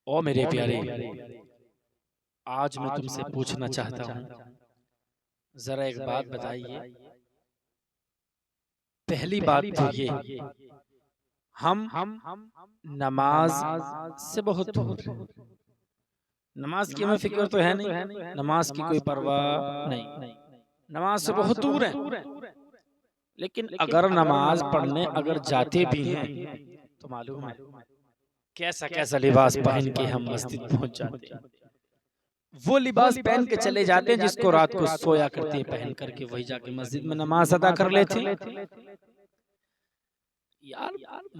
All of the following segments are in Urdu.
او میرے پیارے، آج میں تم سے پوچھنا چاہتا ہوں، ذرا ایک بات بتائیے۔ پہلی بات تو یہ، ہم نماز سے بہت دور ہیں۔ نماز کی ہمیں فکر تو ہے نہیں، نماز کی کوئی پرواہ نہیں، نماز سے بہت دور ہیں۔ لیکن اگر نماز پڑھنے اگر جاتے بھی ہیں تو معلوم ہے کیسا کیسا لباس پہن کے ہم مسجد پہنچ جاتے ہیں۔ وہ لباس پہن کے چلے جاتے ہیں جس کو رات کو سویا کرتے ہیں پہن کر کے، وہی جا کے مسجد میں نماز ادا کر لیتے ہیں۔ یار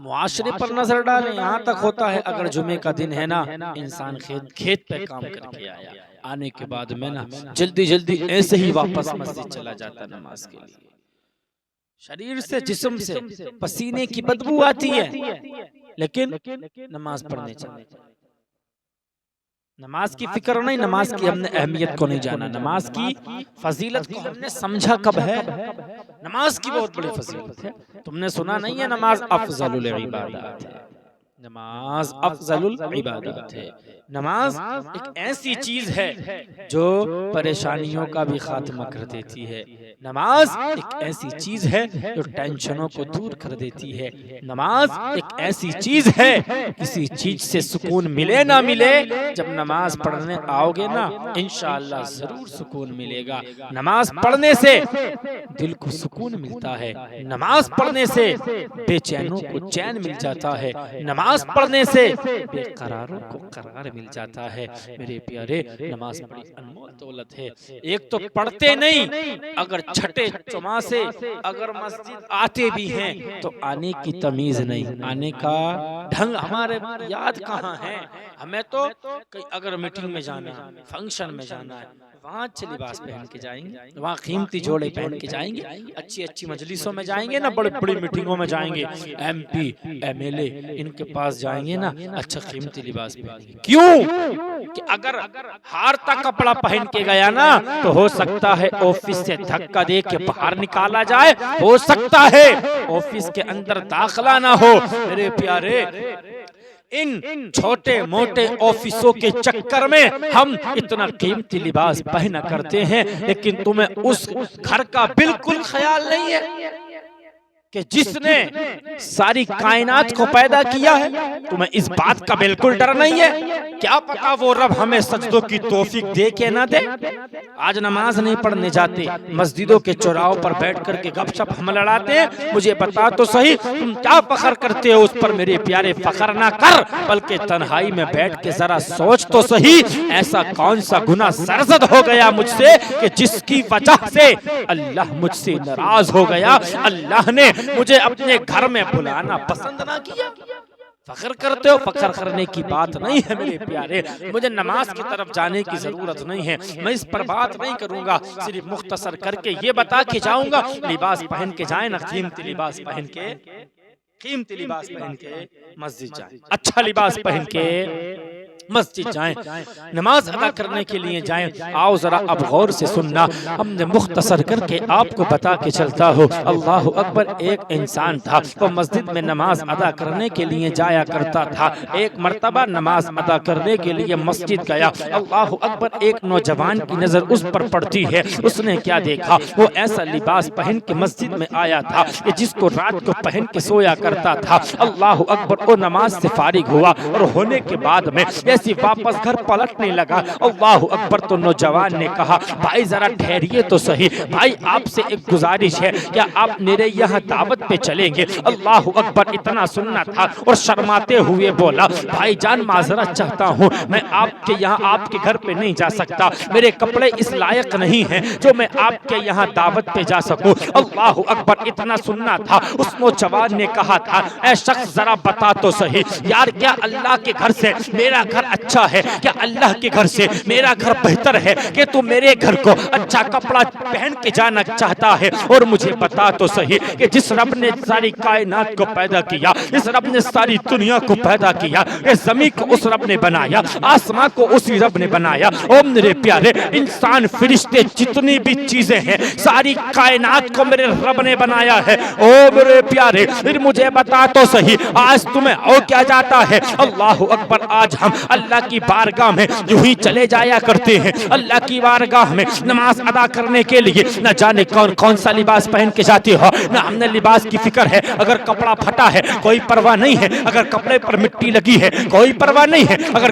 معاشرے پر نظر ڈالیں، یہاں تک ہوتا ہے اگر جمعے کا دن ہے نا، انسان کھیت پہ کام کر کے آیا، آنے کے بعد میں نا جلدی جلدی ایسے ہی واپس مسجد چلا جاتا نماز کے لیے۔ شریر سے جسم سے پسینے کی بدبو آتی ہے، لیکن نماز پڑھنے چلے۔ نماز کی فکر نہیں، نماز کی ہم نے اہمیت کو نہیں جانا، نماز کی فضیلت کو ہم نے سمجھا کب ہے؟ نماز کی بہت بڑی فضیلت ہے، تم نے سنا نہیں ہے نماز افضل العبادات ہے، نماز افضل العبادات ہے۔ نماز ایک ایسی چیز ہے جو پریشانیوں کا بھی خاتمہ کر دیتی ہے، نماز ایک ایسی چیز ہے جو ٹینشنوں کو دور کر دیتی ہے، نماز ایک ایسی چیز ہے کسی چیز سے سکون ملے نہ ملے، جب نماز پڑھنے آؤ گے نا انشاءاللہ ضرور سکون ملے گا۔ نماز پڑھنے سے دل کو سکون ملتا ہے، نماز پڑھنے سے بے چینوں کو چین مل جاتا ہے، نماز پڑھنے سے بے قراروں کو قرار مل جاتا ہے۔ میرے پیارے، نماز بڑی انمول دولت ہے۔ ایک تو پڑھتے نہیں، اگر چھٹے چما سے اگر مسجد آتے بھی ہیں تو آنے کی تمیز نہیں، آنے کا ڈھنگ ہمارے یاد کہاں ہے۔ ہمیں تو اگر میٹنگ میں جانا ہے، فنکشن میں جانا ہے، وہاں اچھے لباس پہن کے جائیں گے، وہاں قیمتی جوڑے پہن کے جائیں گے، اچھی اچھی مجلسوں میں جائیں گے نا، بڑی بڑی میٹنگوں میں جائیں گے، M P M L A ان کے پاس جائیں گے نا، اچھا قیمتی لباس پہنیں گے۔ کیوں کہ اگر ہارتا کپڑا پہن کے گیا نا تو ہو سکتا ہے آفس سے دھکا دے کے باہر نکالا جائے، ہو سکتا ہے آفس کے اندر داخلہ نہ ہو۔ میرے پیارے، ان چھوٹے موٹے آفسوں کے چکر میں ہم اتنا قیمتی لباس پہنا کرتے ہیں، لیکن تمہیں اس گھر کا بالکل خیال نہیں ہے کہ جس نے ساری کائنات کو پیدا کیا ہے۔ تمہیں اس بات کا بالکل ڈر نہیں ہے، کیا پتا وہ رب ہمیں سجدوں کی توفیق دے کے نہ دے۔ آج نماز نہیں پڑھنے جاتے، مسجدوں کے چوراہوں پر بیٹھ کر کے گپ شپ ہم لڑاتے ہیں۔ مجھے بتا تو صحیح تم کیا فخر کرتے ہو اس پر؟ میرے پیارے فخر نہ کر، بلکہ تنہائی میں بیٹھ کے ذرا سوچ تو صحیح، ایسا کون سا گناہ سرزد ہو گیا مجھ سے کہ جس کی وجہ سے اللہ مجھ سے ناراض ہو گیا، اللہ نے مجھے اپنے گھر میں بلانا پسند نہ کیا۔ فخر کرتے ہو، فخر کرنے کی بات نہیں ہے میرے پیارے۔ مجھے نماز کی طرف جانے کی ضرورت نہیں ہے، میں اس پر بات نہیں کروں گا، صرف مختصر کر کے یہ بتا کے جاؤں گا، لباس پہن کے جائیں نا، قیمتی لباس پہن کے مسجد جائیں، اچھا لباس پہن کے مسجد جائیں، نماز ادا کرنے کے لیے جائیں۔ آؤ ذرا اب غور سے سننا، ہم نے مختصر کر کے آپ کو بتا کے چلتا ہوں۔ اللہ اکبر، ایک انسان تھا، وہ مسجد میں نماز ادا کرنے کے لیے جایا کرتا تھا۔ ایک مرتبہ نماز ادا کرنے کے لیے مسجد گیا، اللہ اکبر، ایک نوجوان کی نظر اس پر پڑتی ہے۔ اس نے کیا دیکھا؟ وہ ایسا لباس پہن کے مسجد میں آیا تھا کہ جس کو رات کو پہن کے سویا کرتا تھا۔ اللہ اکبر، وہ نماز سے فارغ ہوا اور ہونے کے بعد میں ایسی واپس گھر پلٹنے لگا۔ اللہ اکبر، تو نوجوان نے کہا بھائی ذرا ٹھہریے تو صحیح، بھائی آپ سے ایک گزارش ہے، کیا آپ میرے یہاں دعوت پہ چلیں گے؟ اللہ اکبر، اتنا سننا تھا اور شرماتے ہوئے بولا بھائی جان معذرت چاہتا ہوں، میں آپ کے یہاں آپ کے گھر پہ نہیں جا سکتا، میرے کپڑے اس لائق نہیں ہیں جو میں آپ کے یہاں دعوت پہ جا سکوں۔ اللہ اکبر، اتنا سننا تھا، اس نوجوان نے کہا تھا اے شخص ذرا بتا تو صحیح یار، کیا اللہ کے گھر سے میرا گھر اچھا ہے؟ کیا اللہ کے گھر سے میرا گھر بہتر ہے کہ تو میرے گھر کو اچھا کپڑا پہن کے جانا چاہتا ہے؟ اور مجھے بتا تو صحیح کہ جس رب نے ساری کائنات کو پیدا کیا، اس رب نے ساری دنیا کو پیدا کیا، اس زمین کو اس رب نے بنایا، آسمان کو اسی رب نے بنایا، او میرے پیارے انسان فرشتے جتنی بھی چیزیں ہیں ساری کائنات کو میرے رب نے بنایا ہے۔ او میرے پیارے پھر مجھے بتا تو صحیح آج تمہیں او کیا جاتا ہے؟ اللہ اکبر، آج ہم اللہ کی بارگاہ میں یوں ہی چلے جایا کرتے ہیں. اللہ کی بارگاہ میں نماز ادا کرنے کے لیے نہ جانے کون کون سا لباس پہن کے جاتے ہو. نہ ہم نے لباس کی فکر ہے, اگر کپڑا پھٹا ہے کوئی پرواہ نہیں ہے, اگر کپڑے پر مٹی لگی ہے کوئی پرواہ نہیں ہے, اگر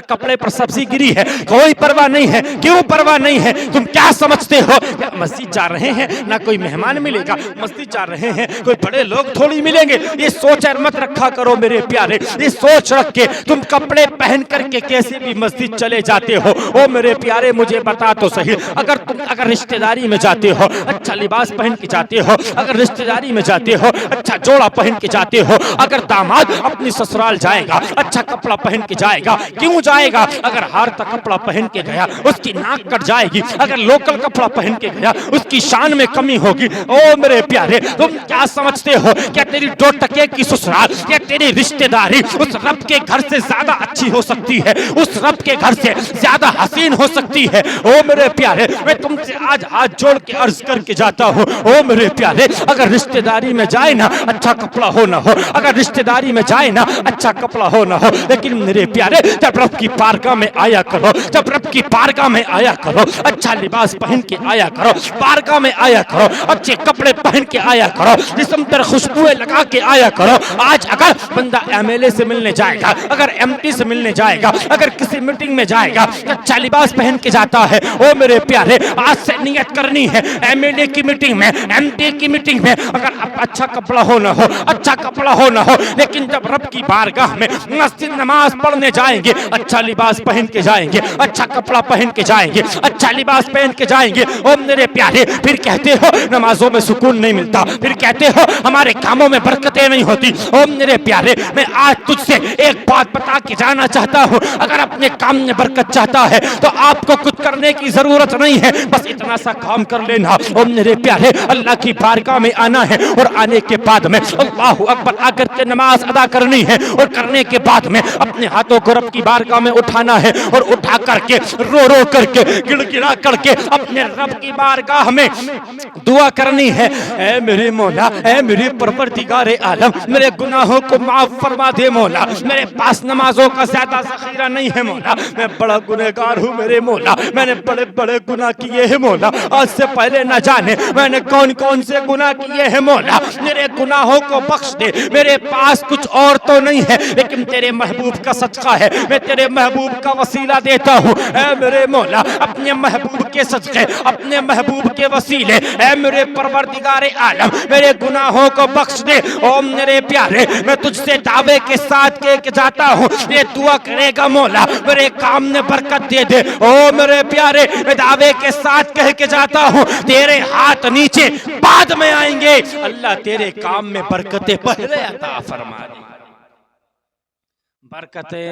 کپڑے پر سبزی گری ہے کوئی پرواہ نہیں ہے. کیوں پرواہ نہیں ہے؟ تم کیا سمجھتے ہو مسجد جا رہے ہیں نہ کوئی مہمان ملے گا, مسجد جا رہے ہیں کوئی بڑے لوگ تھوڑی ملیں گے. یہ سوچ مت رکھا کرو میرے پیارے, یہ سوچ رکھ کے تم کپڑے پہن کر کے کیسے بھی مسجد چلے جاتے ہو. او میرے پیارے مجھے بتا تو صحیح, اگر رشتہ داری میں جاتے ہو اچھا لباس پہن کے جاتے ہو, اگر رشتہ داری میں جاتے ہو اچھا جوڑا پہن کے جاتے ہو, اگر داماد اپنی سسرال جائے گا اچھا کپڑا پہن کے جائے گا. کیوں جائے گا؟ اگر ہار تک کپڑا پہن کے گیا اس کی ناک کٹ جائے گی, اگر لوکل کپڑا پہن کے گیا اس کی شان میں کمی ہوگی. او میرے پیارے تم کیا سمجھتے ہو کیا تیری 2 ٹکے کی سسرال, کیا تیری رشتہ داری اس رب کے گھر سے زیادہ اچھی ہو سکتی ہے, اس رب کے گھر سے زیادہ حسین ہو سکتی ہے؟ او میرے پیارے میں تم سے آج ہاتھ جوڑ کے عرض کر کے جاتا ہوں, او میرے پیارے اگر رشتہ داری میں جائے نا اچھا کپڑا ہو نہ ہو, اگر رشتہ داری میں جائے نا اچھا کپڑا ہو نہ ہو, لیکن میرے پیارے جب رب کی بارگاہ میں آیا کرو, جب رب کی بارگاہ میں آیا کرو اچھا لباس پہن کے آیا کرو, بارگاہ میں آیا کرو اچھے کپڑے پہن کے آیا کرو, جسم پر خوشبوئیں لگا کے آیا کرو. آج اگر بندہ ایم ایل اے سے ملنے جائے گا, اگر ایم پی سے ملنے جائے گا, اگر کسی میٹنگ میں جائے گا اچھا لباس پہن کے جاتا ہے. او میرے پیارے آج سے نیت کرنی ہے ایم ایل اے کی میٹنگ میں, ایم پی کی میٹنگ میں اگر اچھا کپڑا ہو نہ ہو, اچھا کپڑا ہو نہ ہو, لیکن جب رب کی بارگاہ میں مسجد نماز پڑھنے جائیں گے اچھا لباس پہن کے جائیں گے, اچھا کپڑا پہن کے جائیں گے, اچھا لباس پہن کے جائیں گے. او میرے پیارے پھر کہتے ہو نمازوں میں سکون نہیں ملتا, پھر کہتے ہو ہمارے کاموں میں برکتیں نہیں ہوتی. او میرے پیارے میں آج تجھ سے ایک بات بتا کے جانا چاہتا ہوں, اگر اپنے کام میں برکت چاہتا ہے تو آپ کو کچھ کرنے کی ضرورت نہیں ہے, بس اتنا سا کام کر لینا. او میرے پیارے اللہ کی بارگاہ میں آنا ہے اور آنے کے بعد میں اللہ اکبر آ کر کے نماز ادا کرنی ہے, اور کرنے کے بعد میں اپنے ہاتھوں کو رب کی بارگاہ میں اٹھانا ہے, اور اٹھا کر کے رو رو کر کے گڑ گڑا کر کے اپنے رب کی بارگاہ میں دعا کرنی ہے. اے میرے مولا, اے میرے پروردگار عالم, میرے گناہوں کو معاف فرما دے مولا, میرے پاس نمازوں کا زیادہ ذخیرہ نہیں ہے مولا, میں بڑا گنہگار ہوں میرے مولا, میں نے بڑے بڑے گناہ کیے ہیں مولا, آج سے پہلے نہ جانے میں نے کون کون سے گناہ کیے ہیں مولا, میرے گناہوں کو بخش دے. میرے پاس کچھ اور تو نہیں ہے لیکن تیرے محبوب کا صدقہ ہے, میں تیرے محبوب کا وسیلہ دیتا ہوں. اے میرے مولا اپنے محبوب کے صدقے, اپنے محبوب کے وسیلے, اے میرے پروردگار عالم میرے گناہوں کو بخش دے. او میرے پیارے میں تجھ سے دعوے کے ساتھ کہہ کے جاتا ہوں, یہ دعا کرے گا مولا میرے کام میں برکت دے دے. او میرے پیارے میں دعوے کے ساتھ کہہ کے جاتا ہوں, تیرے ہاتھ نیچے بعد میں آئیں گے, اللہ تیرے کام میں برکتیں پہلے عطا فرما دے, برکتیں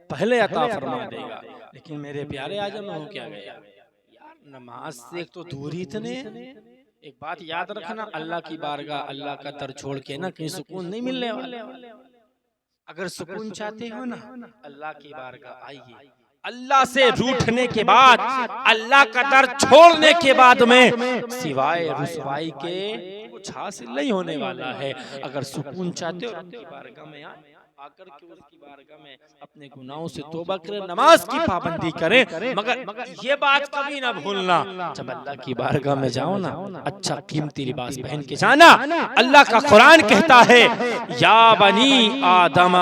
پہلے عطا فرما دے گا. لیکن میرے پیارے آج ہم ہو کیا گیا یار, نماز سے ایک تو دور ہی اتنے. ایک بات یاد رکھنا, اللہ کی بارگاہ اللہ کا در چھوڑ کے نا کہیں سکون نہیں ملنے والا. اگر سکون چاہتے ہو نا اللہ کی بارگاہ آئیے. اللہ سے روٹھنے کے بعد, اللہ کا در چھوڑنے کے بعد میں سوائے رسوائی کے کچھ حاصل نہیں ہونے والا ہے. اگر سکون چاہتے ہو رب کی بارگاہ میں آ کر کے اس کی بارگاہ میں اپنے گناہوں سے توبہ کریں, نماز کی پابندی کریں, مگر یہ بات کبھی نہ بھولنا جب اللہ کی بارگاہ میں جاؤ نا اچھا قیمتی لباس پہن کے جانا. اللہ کا قرآن کہتا ہے یا بنی آدم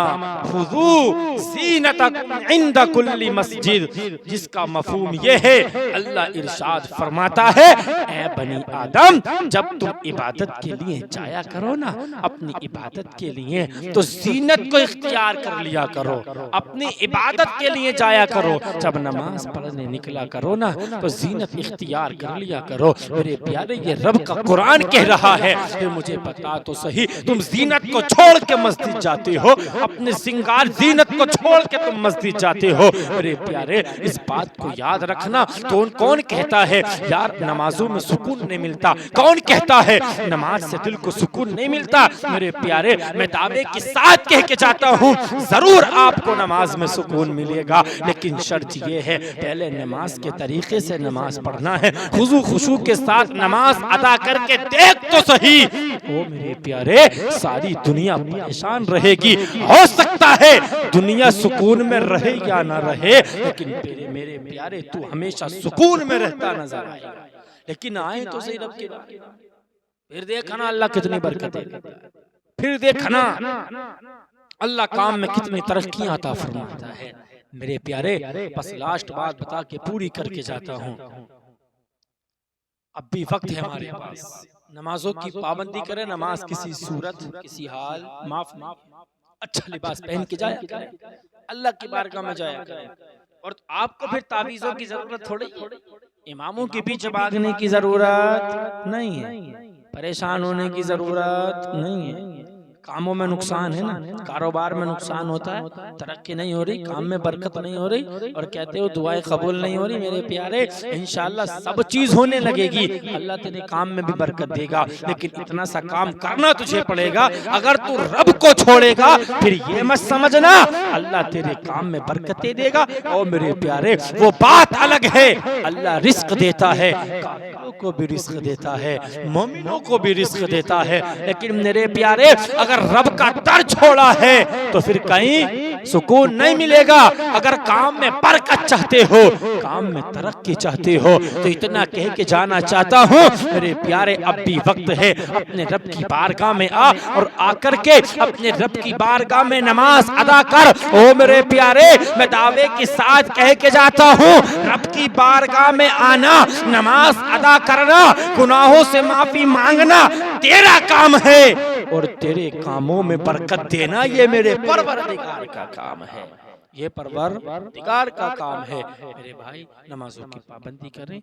خذوا زینتکم عند کل مسجد, جس کا مفہوم یہ ہے اللہ ارشاد فرماتا ہے اے بنی آدم جب تم عبادت کے لیے جایا کرو نا, اپنی عبادت کے لیے تو زینت کو اختیار کر لیا کرو, اپنی عبادت کے لیے جایا کرو. جب نماز پڑھنے نکلا کرو نا تو زینت اختیار کر لیا کرو. میرے پیارے یہ رب کا قرآن کہہ رہا ہے. مجھے بتا تو صحیح, تم زینت کو چھوڑ کے مسجد جاتے ہو, اپنے سنگار زینت کو چھوڑ کے تم مسجد جاتے ہو. میرے پیارے اس بات کو یاد رکھنا. کون کہتا ہے یار نمازوں میں سکون نہیں ملتا, کون کہتا ہے نماز سے دل کو سکون نہیں ملتا؟ میرے پیارے میں دعوے کے ساتھ کہہ کے جاتا جاتا ہوں ضرور آپ کو نماز میں سکون ملے گا، لیکن شرط یہ ہے پہلے نماز کے طریقے سے نماز پڑھنا ہے، خضوع خشوع کے ساتھ نماز ادا کر کے دیکھ تو صحیح۔ او میرے پیارے، ساری دنیا پریشان رہے گی، ہو سکتا ہے دنیا سکون میں رہے یا نہ رہے، لیکن میرے پیارے تو ہمیشہ سکون میں رہتا نظر آئے گا۔ لیکن آئے تو صحیح رب کے بعد، پھر دیکھنا اللہ کتنی برکتیں دیتا ہے، پھر دیکھنا اللہ کام میں کتنی ترقیاں عطا فرماتا ہے۔ میرے پیارے بس لاسٹ بات بتا کے پوری کر کے جاتا ہوں، اب بھی وقت ہے ہمارے پاس، نمازوں کی پابندی کریں، نماز کسی صورت کسی حال معاف اچھا لباس پہن کے جایا کریں، اللہ کی بارگاہ میں جایا کریں، اور آپ کو پھر تعویذوں کی ضرورت تھوڑی ہے، اماموں کے پیچھے بھاگنے کی ضرورت نہیں ہے، پریشان ہونے کی ضرورت نہیں ہے۔ کاموں میں نقصان ہے نا، کاروبار میں نقصان ہوتا ہے، ترقی نہیں ہو رہی، کام میں برکت نہیں ہو رہی، اور کہتے ہو دعائیں قبول نہیں ہو رہی، میرے پیارے انشاءاللہ سب چیز ہونے لگے گی، اللہ تیرے کام میں بھی برکت دے گا، لیکن اتنا سا کام کرنا تجھے پڑے گا۔ اگر تو رب کو چھوڑے گا پھر یہ مت سمجھنا اللہ تیرے کام میں برکتیں دے گا، اور میرے پیارے وہ بات الگ ہے، اللہ رزق دیتا ہے، کافروں کو بھی رزق دیتا ہے، مومنوں کو بھی رزق دیتا ہے، لیکن میرے پیارے اگر رب کا در چھوڑا ہے تو پھر کہیں سکون نہیں ملے گا۔ اگر کام میں برکت چاہتے ہو، کام میں ترقی چاہتے ہو، تو اتنا کہہ کے جانا چاہتا ہوں میرے پیارے اب بھی وقت ہے، اپنے رب کی بارگاہ میں آ، اور آ کر کے اپنے رب کی بارگاہ میں نماز ادا کر۔ او میرے پیارے میں دعوے کے ساتھ کہہ کے جاتا ہوں، رب کی بارگاہ میں آنا، نماز ادا کرنا، گناہوں سے معافی مانگنا تیرا کام ہے، اور تیرے کاموں میں برکت دینا یہ میرے پروردگار کا کام ہے، یہ پروردگار کا کام ہے۔ میرے بھائی نمازوں کی پابندی کریں۔